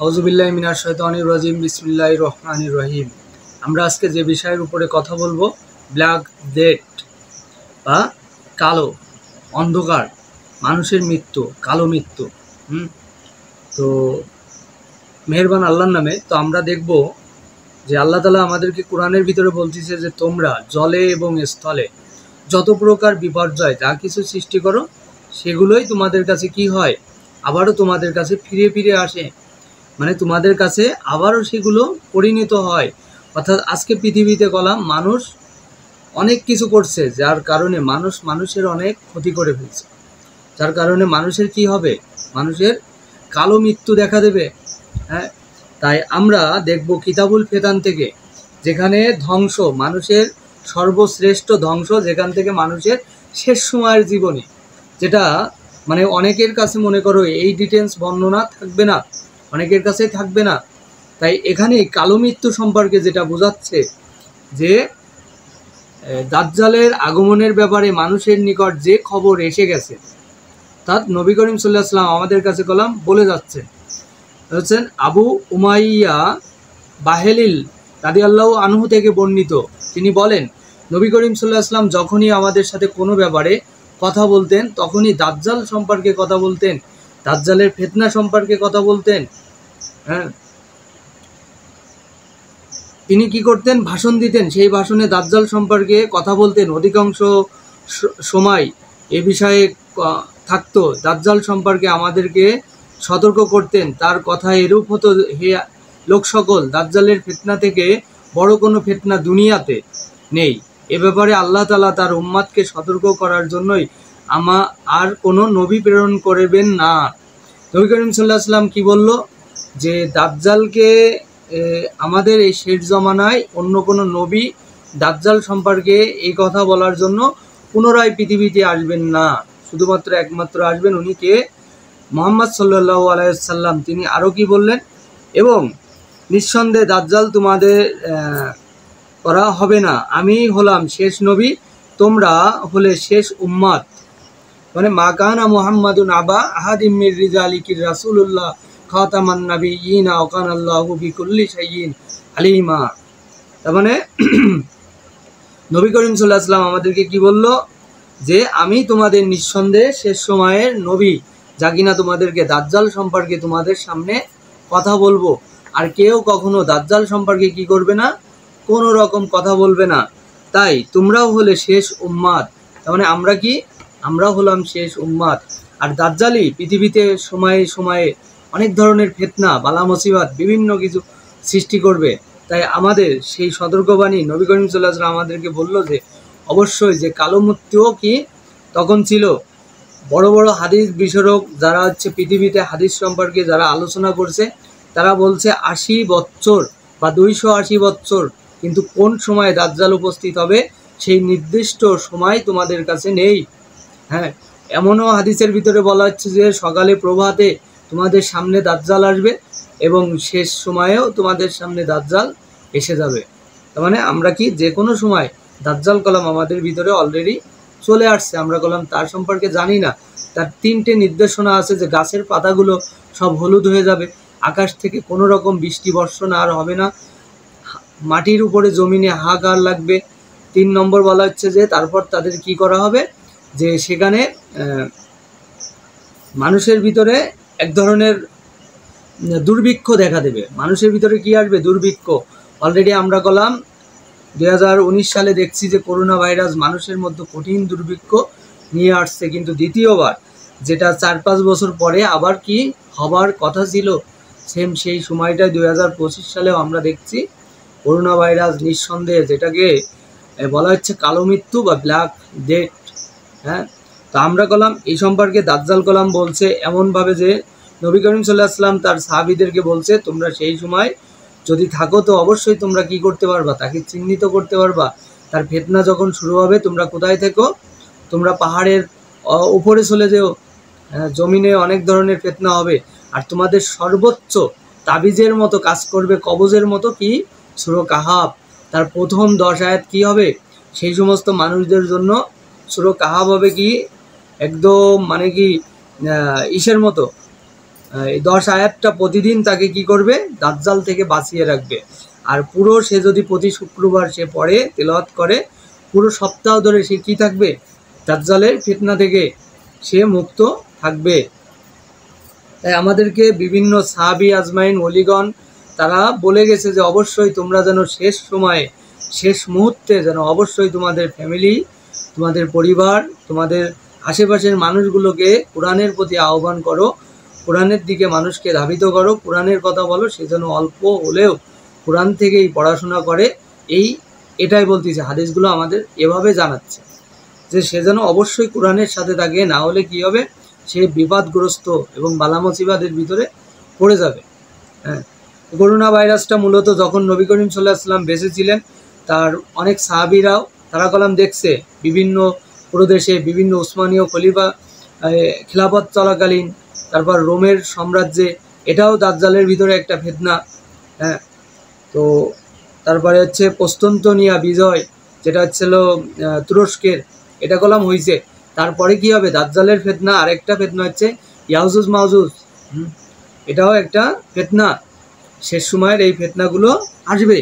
আউযুবিল্লাহি মিনাশ শাইতানির রাজিম বিসমিল্লাহির রহমানির রহিম। আমরা আজকে যে বিষয়ের উপরে কথা বলবো, ব্ল্যাক ডেথ বা কালো অন্ধকার, মানুষের মৃত্যু, কালো মৃত্যু। তো মেহেরবান আল্লাহর নামে। তো আমরা দেখব যে আল্লাহ তাআলা আমাদেরকে কোরআনের ভিতরে বলতেছে যে তোমরা জলে এবং স্থলে যত প্রকার বিপর্যয় যা কিছু সৃষ্টি করো সেগুলোই তোমাদের কাছে কি হয়, আবারও তোমাদের কাছে ফিরে ফিরে আসে। মানে তোমাদের কাছে আবারও সেগুলো পরিণত হয়। অর্থাৎ আজকে পৃথিবীতে গলাম মানুষ অনেক কিছু করছে, যার কারণে মানুষের অনেক ক্ষতি করে ফেলছে, যার কারণে মানুষের কি হবে, মানুষের কালো মৃত্যু দেখা দেবে। হ্যাঁ, তাই আমরা দেখব কিতাবুল ফেতান থেকে, যেখানে ধ্বংস, মানুষের সর্বশ্রেষ্ঠ ধ্বংস, যেখান থেকে মানুষের শেষ সময়ের জীবনী, যেটা মানে অনেকের কাছে মনে করো এই ডিটেলস বর্ণনা থাকবে না, অনেকের কাছে থাকবে না। তাই এখানে কালো মৃত্যু সম্পর্কে যেটা বোঝাচ্ছে যে দাজ্জালের আগমনের ব্যাপারে মানুষের নিকট যে খবর এসে গেছে, তা নবী করিম সাল্লাল্লাহু আলাইহি ওয়াসাল্লাম আমাদের কাছে কলাম বলে যাচ্ছে। হচ্ছেন আবু উমাইয়া বাহেলিল রাদিয়াল্লাহু আনহু থেকে বর্ণিত। তিনি বলেন, নবী করিম সাল্লাল্লাহু আলাইহি ওয়াসাল্লাম যখনই আমাদের সাথে কোনো ব্যাপারে কথা বলতেন তখনই দাজ্জাল সম্পর্কে কথা বলতেন, দাজ্জালের ফিতনা সম্পর্কে কথা বলতেন। হ্যাঁ, তিনি কি করতেন, ভাষণ দিতেন, সেই ভাষণে দাজ্জাল সম্পর্কে কথা বলতেন। অধিকাংশ সময় এ বিষয়ে থাকতো, দাজ্জাল সম্পর্কে আমাদেরকে সতর্ক করতেন। তার কথা এরূপ হতো, হে লোক সকল, দাজ্জালের ফিতনা থেকে বড় কোনো ফিতনা দুনিয়াতে নেই। এ ব্যাপারে আল্লাহ তাআলা তার উম্মাদকে সতর্ক করার জন্যই আর কোনো নবী প্রেরণ করবেন না। নবী করিম সাল্লাল্লাহু আলাইহি ওয়াসাল্লাম কি বলল, যে দাজ্জালকে আমাদের এই শেষ জমানায় অন্য কোনো নবী দাজ্জাল সম্পর্কে এই কথা বলার জন্য পুনরায় পৃথিবীতে আসবেন না, শুধুমাত্র একমাত্র আসবেন উনি কে, মুহাম্মদ সাল্লাল্লাহু আলাইহি ওয়াসাল্লাম। তিনি আরও কি বললেন, এবং নিঃসন্দেহে দাজ্জাল তোমাদের করা হবে না, আমি হলাম শেষ নবী, তোমরা হলে শেষ উম্মাত। মানে মা কানা মুহাম্মাদুন আবা আহাদিম মির রিজালিকির রাসূলুল্লাহ খাতামান নাবিয়্যিনা ওয়া কানা আল্লাহু বিকুল্লি শাইইন আলিমা। তার মানে নবী করিম সাল্লাল্লাহু আলাইহি ওয়াসাল্লাম আমাদেরকে কি বলল, যে আমি তোমাদের নিঃসন্দেহে শেষ সময়ের নবী, যা কিনা তোমাদেরকে দাজ্জাল সম্পর্কে তোমাদের সামনে কথা বলবো। আর কেউ কখনো দাজ্জাল সম্পর্কে কি করবে না, কোনো রকম কথা বলবে না। তাই তোমরাও হলে শেষ উম্মাত। তার মানে আমরা কি, আমরা হলাম শেষ উম্মাত। আর দাজ্জালই পৃথিবীতে সময়ে সময়ে অনেক ধরনের ফিতনা, বালা মুসিবত, বিভিন্ন কিছু সৃষ্টি করবে। তাই আমাদের সেই সতর্কবাণী নবী করিম সাল্লাল্লাহু আলাইহি ওয়াসাল্লাম আমাদেরকে বলল যে অবশ্যই যে কালো মৃত্যুও কি তখন ছিল। বড় বড় হাদিস বিশারক যারা পৃথিবীতে হাদিস সম্পর্কে যারা আলোচনা করছে, তারা বলছে 80 বছর বা 280 বছর, কিন্তু কোন সময় দাজ্জাল উপস্থিত হবে সেই নির্দিষ্ট সময় তোমাদের কাছে নেই। হ্যাঁ, এমনও হাদিসের ভিতরে বলা হচ্ছে যে সকালে প্রভাতে তোমাদের সামনে দাজ্জাল আসবে এবং শেষ সময়েও তোমাদের সামনে দাজ্জাল এসে যাবে। তার মানে আমরা কি যে কোনো সময় দাজ্জাল কলাম আমাদের ভিতরে অলরেডি চলে আসছে, আমরা কলাম তার সম্পর্কে জানি না। তার 3টে নির্দেশনা আছে, যে গাছের পাতাগুলো সব হলুদ হয়ে যাবে, আকাশ থেকে কোনো রকম বৃষ্টি বর্ষণ আর হবে না, মাটির উপরে জমিনে হাহাকার লাগবে। 3 নম্বর বলা হচ্ছে যে তারপর তাদের কি করা হবে, যে সেখানে মানুষের ভিতরে এক ধরনের দুর্ভিক্ষ দেখা দেবে। মানুষের ভিতরে কি আসবে, দুর্ভিক্ষ। অলরেডি আমরা কলাম 2019 সালে দেখছি যে করোনা ভাইরাস মানুষের মধ্যে কঠিন দুর্ভিক্ষ নিয়ে আসছে, কিন্তু দ্বিতীয়বার, যেটা 4-5 বছর পরে আবার কি হবার কথা ছিল, সেম সেই সময়টায় 2025 সালেও আমরা দেখছি করোনা ভাইরাস নিঃসন্দেহে, যেটাকে বলা হচ্ছে কালো মৃত্যু বা ব্ল্যাক ডেথ। হ্যাঁ, তো আমরা কলাম এই সম্পর্কে দাজ্জাল কলাম বলছে এমনভাবে যে নবী করিম সাল্লাল্লাহু আলাইহি ওয়াসাল্লাম তার সাহাবীদেরকে বলছে, তোমরা সেই সময় যদি থাকো তো অবশ্যই তোমরা কি করতে পারবা, তাকে চিহ্নিত করতে পারবা। তার ফিতনা যখন শুরু হবে তোমরা কোথায় থেকো, তোমরা পাহাড়ের উপরে চলে যেও, জমিনে অনেক ধরনের ফিতনা হবে। আর তোমাদের সর্বোচ্চ তাবিজের মতো কাজ করবে, কবজের মতো কি সূরা কাহাফ, তার প্রথম 10 আয়াত কি হবে, সেই সমস্ত মানুষদের জন্য সূরা কাহাফ হবে কি একদম মানে কি ইসের মতো, এই 10 আয়াতটা প্রতিদিন তাকে কি করবে, দাজ্জাল থেকে বাঁচিয়ে রাখবে। আর পুরো সে যদি প্রতি শুক্রবার সে পড়ে, তেলাওয়াত করে, পুরো সপ্তাহ ধরে সে কি থাকবে, দাজ্জালের ফিতনা থেকে সে মুক্ত থাকবে। তাই আমাদেরকে বিভিন্ন সাহাবী আজমাইন ওলিগণ তারা বলে গেছে যে অবশ্যই তোমরা যেন শেষ সময়ে, শেষ মুহূর্তে যেন অবশ্যই তোমাদের ফ্যামিলি, তোমাদের পরিবার, তোমাদের আশেপাশের মানুষগুলোকে কোরআনের প্রতি আহ্বান করো, কোরআনের দিকে মানুষকে ধাবিত করো, কোরআনের কথা বলো, সে যেন অল্প হলেও কোরআন থেকেই পড়াশোনা করে। এটাই বলতেছে, হাদিসগুলো আমাদের এভাবে জানাচ্ছে যে সে যেন অবশ্যই কোরআনের সাথে থাকে, না হলে কি হবে, সে বিপদগ্রস্ত এবং বালা মুসিবাতের ভিতরে পড়ে যাবে। হ্যাঁ, করোনা ভাইরাসটা মূলত যখন নবী করিম সাল্লাল্লাহু আলাইহি ওয়াসাল্লাম বেঁচে ছিলেন, তার অনেক সাহাবীরাও তারা কলাম দেখছে বিভিন্ন প্রদেশে, বিভিন্ন উসমানীয় খলিফা খিলাফত চলাকালীন, তারপর রোমের সাম্রাজ্যে, এটাও দাজ্জালের ভিতরে একটা ফিতনা। হ্যাঁ, তো তারপরে হচ্ছে কস্তন্তনিয়া বিজয়, যেটা হচ্ছিল তুরস্কের, এটা কলাম হয়েছে। তারপরে কি হবে, দাজ্জালের ফিতনা। আরেকটা ফিতনা হচ্ছে ইয়াজুজ মাউজুজ, এটাও একটা ফিতনা। শেষ সময়ের এই ফিতনাগুলো আসবে।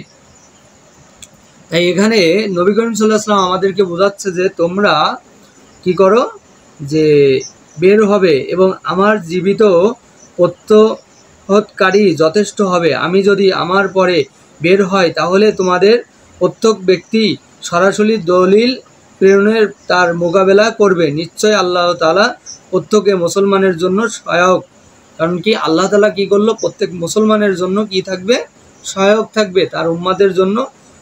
তাই এখানে নবী করিম সাল্লাল্লাহু আলাইহি ওয়াসাল্লাম আমাদেরকে বোঝাচ্ছে যে তোমরা কি করো, যে বের হবে এবং আমার জীবিত প্রত্যহৎকারী যথেষ্ট হবে। আমি যদি আমার পরে বের হয় তাহলে তোমাদের প্রত্যেক ব্যক্তি সরাসরি দলিল প্রেরণের তার মোকাবেলা করবে। নিশ্চয় আল্লাহ তাআলা প্রত্যেকে মুসলমানের জন্য সহায়ক। কারণ কি, আল্লাহ তাআলা কি করলো, প্রত্যেক মুসলমানের জন্য কি থাকবে, সহায়ক থাকবে। তার উম্মাদের জন্য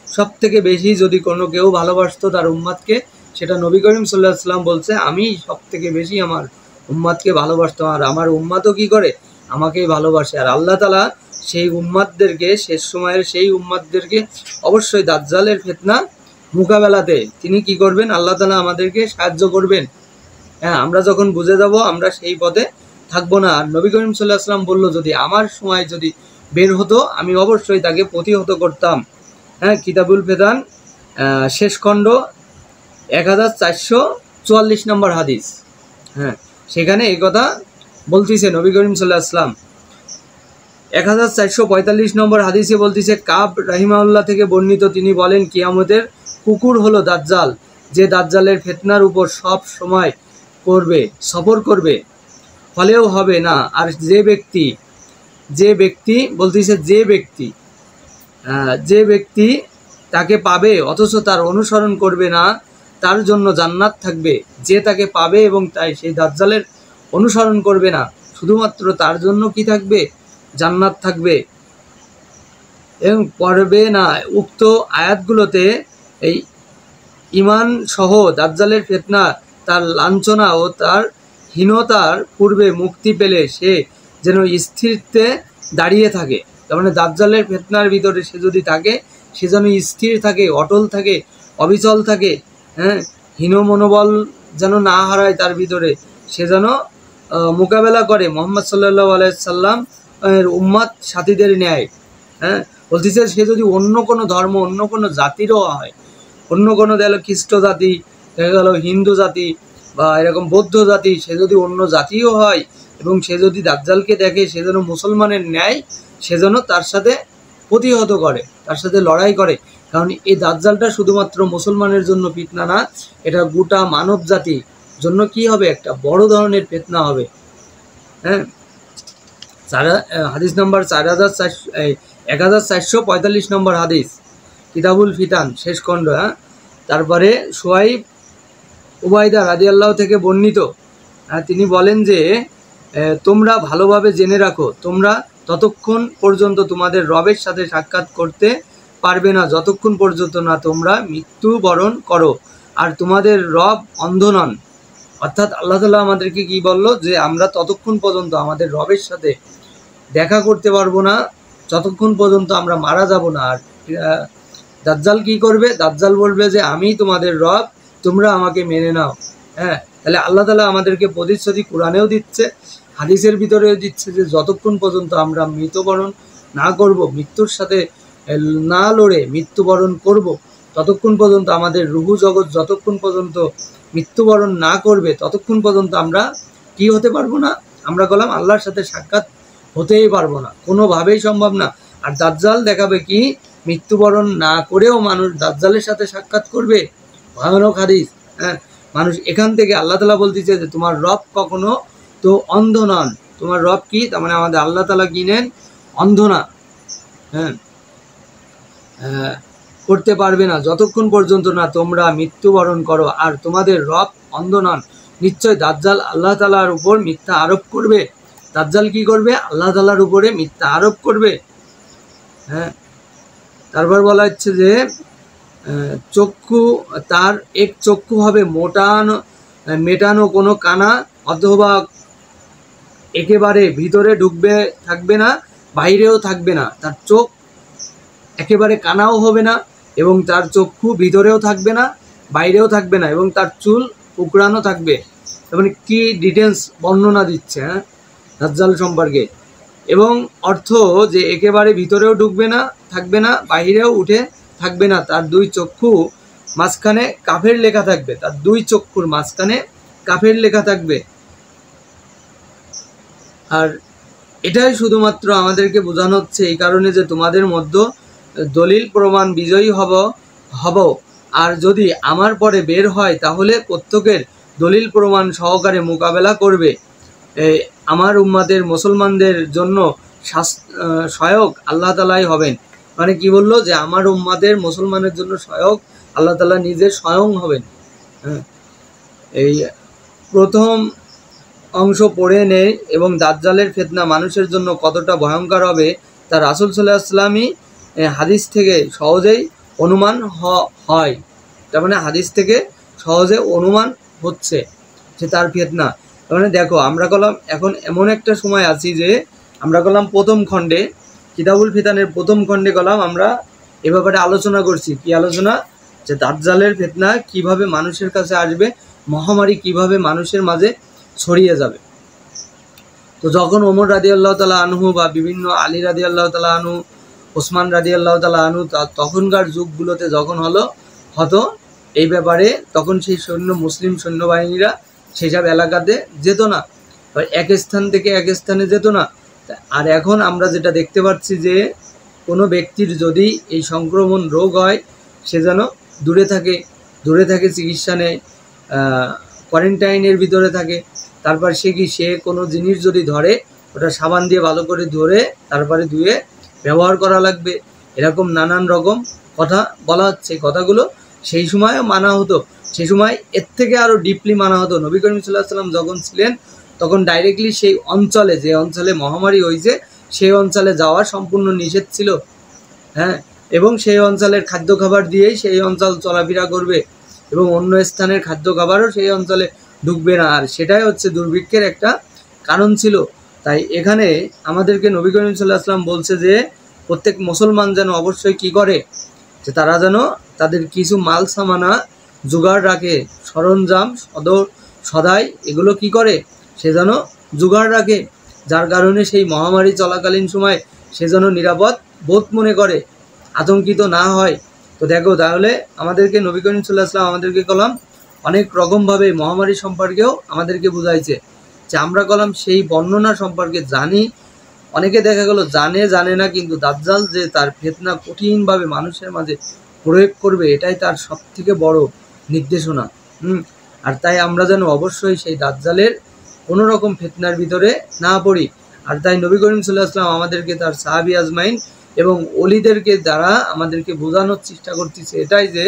সব থেকে বেশি যদি কোনো কেউ ভালোবাসতো তার উম্মাদকে, সেটা নবী করিম সাল্লাল্লাহু আলাইহি ওয়াসাল্লাম বলছে, আমি সব থেকে বেশি আমার উম্মাদকে ভালোবাসতাম, আর আমার উম্মাদও কি করে, আমাকেই ভালোবাসে। আর আল্লাহ তাআলা সেই উম্মাদদেরকে, শেষ সময়ের সেই উম্মাদদেরকে অবশ্যই দাজ্জালের ফিতনা মোকাবেলাতে তিনি কি করবেন, আল্লাহ তাআলা আমাদেরকে সাহায্য করবেন। হ্যাঁ, আমরা যখন বুঝে যাব আমরা সেই পথে থাকবো না। আর নবী করিম সাল্লাল্লাহু আলাইহি ওয়াসাল্লাম বললো, যদি আমার সময় যদি বের হতো আমি অবশ্যই তাকে প্রতিহত করতাম। হ্যাঁ, কিতাবুল ফিতান শেষ খণ্ড 1444 নম্বর হাদিস। হ্যাঁ, সেখানে এই কথা বলতেছে নবী করিম সাল্লাল্লাহু আলাইহি ওয়াসাল্লাম। 1445 নম্বর হাদিসে বলতেছে, কাব রাহিমাহুল্লাহ থেকে বর্ণিত, তিনি বলেন, কিয়ামতের কুকুর হলো দাজ্জাল, যে দাজ্জালের ফিতনার উপর সব সময় করবে, সবর করবে, ফলেও হবে না। আর যে ব্যক্তি বলতেছে, যে ব্যক্তি তাকে পাবে অথচ তার অনুসরণ করবে না, তার জন্য জান্নাত থাকবে। যে তাকে পাবে এবং তাই সেই দাজ্জালের অনুসরণ করবে না, শুধুমাত্র তার জন্য কি থাকবে, জান্নাত থাকবে। এবং পড়বে না। উক্ত আয়াতগুলোতে এই ঈমান সহ দাজ্জালের ফিতনা, তার লাঞ্ছনা ও তার হীনতার পূর্বে মুক্তি পেলে সে যেন স্থিরতে দাঁড়িয়ে থাকে। তার মানে দাজ্জালের ফিতনার ভিতরে সে যদি থাকে, সে যেন স্থির থাকে, অটল থাকে, অবিচল থাকে। হ্যাঁ, হীন মনোবল যেন না হারায় তার ভিতরে, সে যেন মোকাবেলা করে মুহাম্মদ সাল্লাল্লাহু আলাইহি সাল্লাম এর উম্মাত সাথীদের ন্যায়। হ্যাঁ, বলতেছে সে যদি অন্য কোনো ধর্ম, অন্য কোনো জাতিরও হয়, অন্য কোনো গেল খ্রিস্ট জাতি, দেখা গেল হিন্দু জাতি বা এরকম বৌদ্ধ জাতি, সে যদি অন্য জাতিও হয় এবং সে যদি দাজ্জালকে দেখে, সে যেন মুসলমানের ন্যায় সে যেন তার সাথে প্রতিহত করে, তার সাথে লড়াই করে। কারণ এই দাজ্জালটা শুধুমাত্র মুসলমানের জন্য ফিতনা না, এটা গোটা মানব জাতির জন্য কি হবে, একটা বড় ধরনের ফিতনা হবে। হ্যাঁ, হাদিস নাম্বার 1445 নম্বর হাদিস, কিতাবুল ফিতান শেষ খণ্ড। হ্যাঁ, তারপরে সুহাইব উবাইদা রাদিয়াল্লাহু থেকে বর্ণিত, তিনি বলেন যে তোমরা ভালোভাবে জেনে রাখো, তোমরা ততক্ষণ পর্যন্ত তোমাদের রবের সাথে সাক্ষাৎ করতে পারবে না যতক্ষণ পর্যন্ত না তোমরা মৃত্যুবরণ করো, আর তোমাদের রব অন্ধ নন। অর্থাৎ আল্লাহ তাআলা আমাদেরকে কি বললো, যে আমরা ততক্ষণ পর্যন্ত আমাদের রবের সাথে দেখা করতে পারবো না যতক্ষণ পর্যন্ত আমরা মারা যাব না। আর দাজ্জাল কি করবে, দাজ্জাল বলবে যে আমি তোমাদের রব, তোমরা আমাকে মেনে নাও। হ্যাঁ, তাহলে আল্লাহ তাআলা আমাদেরকে প্রতিশ্রুতি কোরআনেও দিচ্ছে, হাদিসের ভিতরেও দিচ্ছে, যে যতক্ষণ পর্যন্ত আমরা মৃত্যুবরণ না করব, মৃত্যুর সাথে না লড়ে মৃত্যুবরণ করব, ততক্ষণ পর্যন্ত আমাদের রুহু জগৎ যতক্ষণ পর্যন্ত মৃত্যুবরণ না করবে ততক্ষণ পর্যন্ত আমরা কি হতে পারবো না, আমরা বললাম আল্লাহর সাথে সাক্ষাৎ হতেই পারবো না, কোনোভাবেই সম্ভব না। আর দাজ্জাল দেখাবে কি, মৃত্যুবরণ না করেও মানুষ দাজ্জালের সাথে সাক্ষাৎ করবে। ভয়ানক হাদিস। হ্যাঁ, মানুষ এখান থেকে আল্লাহ তাআলা বলতেছে যে তোমার রব কখনো তো অন্ধ নন। তোমার রব কি, তার মানে আমাদের আল্লাহ তাআলা কি নেন, অন্ধ না। হ্যাঁ, করতে পারবে না যতক্ষণ পর্যন্ত না তোমরা মৃত্যুবরণ করো। আর তোমাদের রব অন্ধ নন। নিশ্চয় দাজ্জাল আল্লাহ তাআলার উপর মিথ্যা আরোপ করবে। দাজ্জাল কি করবে, আল্লাহ তাআলার উপরে মিথ্যা আরোপ করবে। হ্যাঁ, তারপর বলা হচ্ছে যে চক্ষু, তার এক চক্ষু হবে মেটানো কোনো কানা, অথবা একেবারে ভিতরে ঢুকবে থাকবে না, বাইরেও থাকবে না। তার চোখ একেবারে কানাও হবে না, এবং তার চক্ষু ভিতরেও থাকবে না, বাইরেও থাকবে না, এবং তার চুল উকড়ানো থাকবে। মানে কি ডিটেলস বর্ণনা দিচ্ছে হ্যাঁ দাজ্জাল সম্পর্কে। এবং অর্থ যে একেবারে ভিতরেও ঢুকবে না, থাকবে না, বাইরেও উঠে থাকবে না। তার দুই চক্ষু মাঝখানে কাফের লেখা থাকবে। তার দুই চক্ষুর মাঝখানে কাফের লেখা থাকবে। আর এটাই শুধুমাত্র আমাদেরকে বোঝানো হচ্ছে এই কারণে যে তোমাদের মধ্যে দলিল প্রমাণ বিজয়ী হব। আর যদি আমার পরে বের হয় তাহলে প্রত্যেকের দলিল প্রমাণ সহকারে মোকাবেলা করবে। আমার উম্মাদের মুসলমানদের জন্য সহায়ক আল্লাহ তাআলাই হবেন। মানে কি বললো, যে আমার উম্মাদের মুসলমানের জন্য সহায়ক আল্লাহ তাআলা নিজে স্বয়ং হবেন। এই প্রথম অংশ পড়ে নেই এবং দাজ্জালের ফিতনা মানুষের জন্য কতটা ভয়ঙ্কর হবে তা রাসূল সাল্লাল্লাহু আলাইহি ওয়াসাল্লামই হাদিস থেকে সহজেই অনুমান হয়। তার মানে হাদিস থেকে সহজে অনুমান হচ্ছে যে তার ফিতনা। তার মানে দেখো, আমরা কলাম এখন এমন একটা সময় আছি যে আমরা কলাম প্রথম খণ্ডে, কিতাবুল ফিতানের প্রথম খণ্ডে কলাম আমরা এ ব্যাপারে আলোচনা করছি। কি আলোচনা, যে দাজ্জালের ফিতনা কিভাবে মানুষের কাছে আসবে, মহামারী কিভাবে মানুষের মাঝে ছড়িয়ে যাবে। তো যখন ওমর রাদিয়াল্লাহু তাআলা আনহু বা বিভিন্ন আলী রাদিয়াল্লাহু তাআলা আনহু, ওসমান রাদিয়াল্লাহু তাআলা আনহু তখনকার যুগগুলোতে যখন হতো এই ব্যাপারে, তখন সেই মুসলিম সৈন্যবাহিনীরা সেসব এলাকাতে যেত না, এক স্থান থেকে এক স্থানে যেত না। আর এখন আমরা যেটা দেখতে পাচ্ছি যে কোনো ব্যক্তির যদি এই সংক্রমণ রোগ হয়, সে যেন দূরে থাকে, চিকিৎসা নেয়, কোয়ারেন্টাইনের ভিতরে থাকে। তারপর সে কোনো জিনিস যদি ধরে, ওটা সাবান দিয়ে ভালো করে ধরে তারপরে ধুয়ে ব্যবহার করা লাগবে। এরকম নানান রকম কথা বলা হচ্ছে। কথাগুলো সেই সময়ও মানা হতো, সেই সময় এর থেকে আরও ডিপলি মানা হতো। নবী করিম সাল্লাল্লাহু আলাইহি ওয়াসাল্লাম যখন ছিলেন তখন ডাইরেক্টলি সেই অঞ্চলে, যে অঞ্চলে মহামারী হয়েছে সেই অঞ্চলে যাওয়া সম্পূর্ণ নিষেধ ছিল। হ্যাঁ, এবং সেই অঞ্চলের খাদ্য খাবার দিয়েই সেই অঞ্চল চলাফেরা করবে, এবং অন্য স্থানের খাদ্য খাবারও সেই অঞ্চলে ঢুকবে না। আর সেটাই হচ্ছে দুর্ভিক্ষের একটা কারণ ছিল। তাই এখানে আমাদেরকে নবী করিম সাল্লাল্লাহু আলাইহি ওয়াসাল্লাম বলছে যে প্রত্যেক মুসলমান যেন অবশ্যই কি করে, যে তারা যেন তাদের কিছু মাল সামানা জোগাড় রাখে, সরঞ্জাম সদাই এগুলো কি করে, সে যেন জোগাড় রাখে, যার কারণে সেই মহামারী চলাকালীন সময় সে যেন নিরাপদ বোধ মনে করে, আতঙ্কিত না হয়। তো দেখো, তাহলে আমাদেরকে নবী করিম সাল্লাল্লাহু আলাইহি ওয়াসাল্লাম আমাদেরকে কলাম অনেক রকমভাবে মহামারী সম্পর্কেও আমাদেরকে বুঝাইছে, যে আমরা কলাম সেই বর্ণনা সম্পর্কে জানি। অনেকে দেখা গেল জানে না, কিন্তু দাজ্জাল যে তার ফিতনা কঠিনভাবে মানুষের মাঝে প্রয়োগ করবে, এটাই তার সবথেকে বড় নির্দেশনা। আর তাই আমরা যেন অবশ্যই সেই দাজ্জালের কোনো রকম ফিতনার ভিতরে না পড়ি। আর তাই নবী করিম সাল্লাল্লাহু আলাইহি ওয়াসাল্লাম আমাদেরকে তার সাহাবী আজমাইন এবং ওলিদেরকে দ্বারা আমাদেরকে বোঝানোর চেষ্টা করতেছে এটাই, যে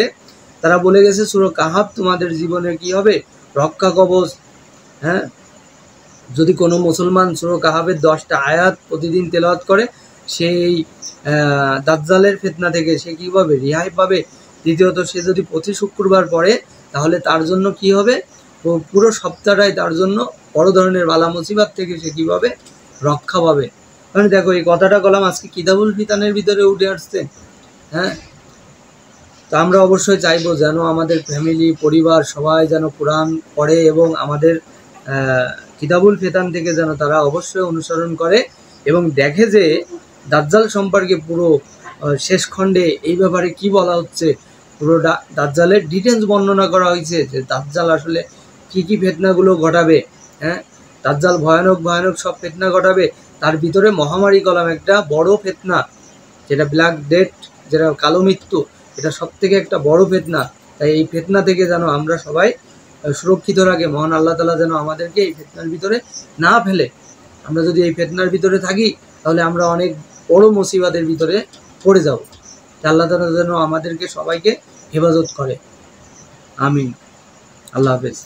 তারা বলে গেছে সূরা কাহাফ তোমাদের জীবনের কি হবে, রক্ষা কবচ। হ্যাঁ, যদি কোনো মুসলমান সূরা কাহাফের 10টা আয়াত প্রতিদিন তেলাওয়াত করে, সেই দাজ্জালের ফিতনা থেকে সে কীভাবে রেহাই পাবে। দ্বিতীয়ত, সে যদি প্রতি শুক্রবার পড়ে তাহলে তার জন্য কি হবে, পুরো সপ্তাহটাই তার জন্য বড় ধরনের বালা মুসিবত থেকে সে কীভাবে রক্ষা পাবে। মানে দেখো, এই কথাটা কলাম আজকে কিতাবুল ফিতানের ভিতরে উঠে আসছে। হ্যাঁ, তো আমরা অবশ্যই চাইবো যেন আমাদের ফ্যামিলি, পরিবার সবাই যেন কোরআন পড়ে এবং আমাদের কিতাবুল ফিতান থেকে যেন তারা অবশ্যই অনুসরণ করে এবং দেখে যে দাজ্জাল সম্পর্কে পুরো শেষ খণ্ডে এই ব্যাপারে কি বলা হচ্ছে, পুরো দাজ্জালের ডিটেলস বর্ণনা করা হয়েছে, যে দাজ্জাল আসলে কি ফিতনাগুলো ঘটাবে। হ্যাঁ, দাজ্জাল ভয়ানক সব ফিতনা ঘটাবে, তার ভিতরে মহামারী কলম একটা বড় ফিতনা, যেটা ব্ল্যাক ডেথ, যেটা কালো মৃত্যু, এটা সব থেকে একটা বড় ফিতনা। তাই এই ফিতনা থেকে যেন আমরা সবাই সুরক্ষিত রাখে, মহান আল্লাহ তাআলা যেন আমাদেরকে এই ফিতনার ভিতরে না ফেলে। আমরা যদি এই ফিতনার ভিতরে থাকি তাহলে আমরা অনেক বড় মুসিবতের ভিতরে পড়ে যাব। আল্লাহ তাআলা যেন আমাদেরকে সবাইকে হেফাজত করে। আমিন। আল্লাহ হাফেজ।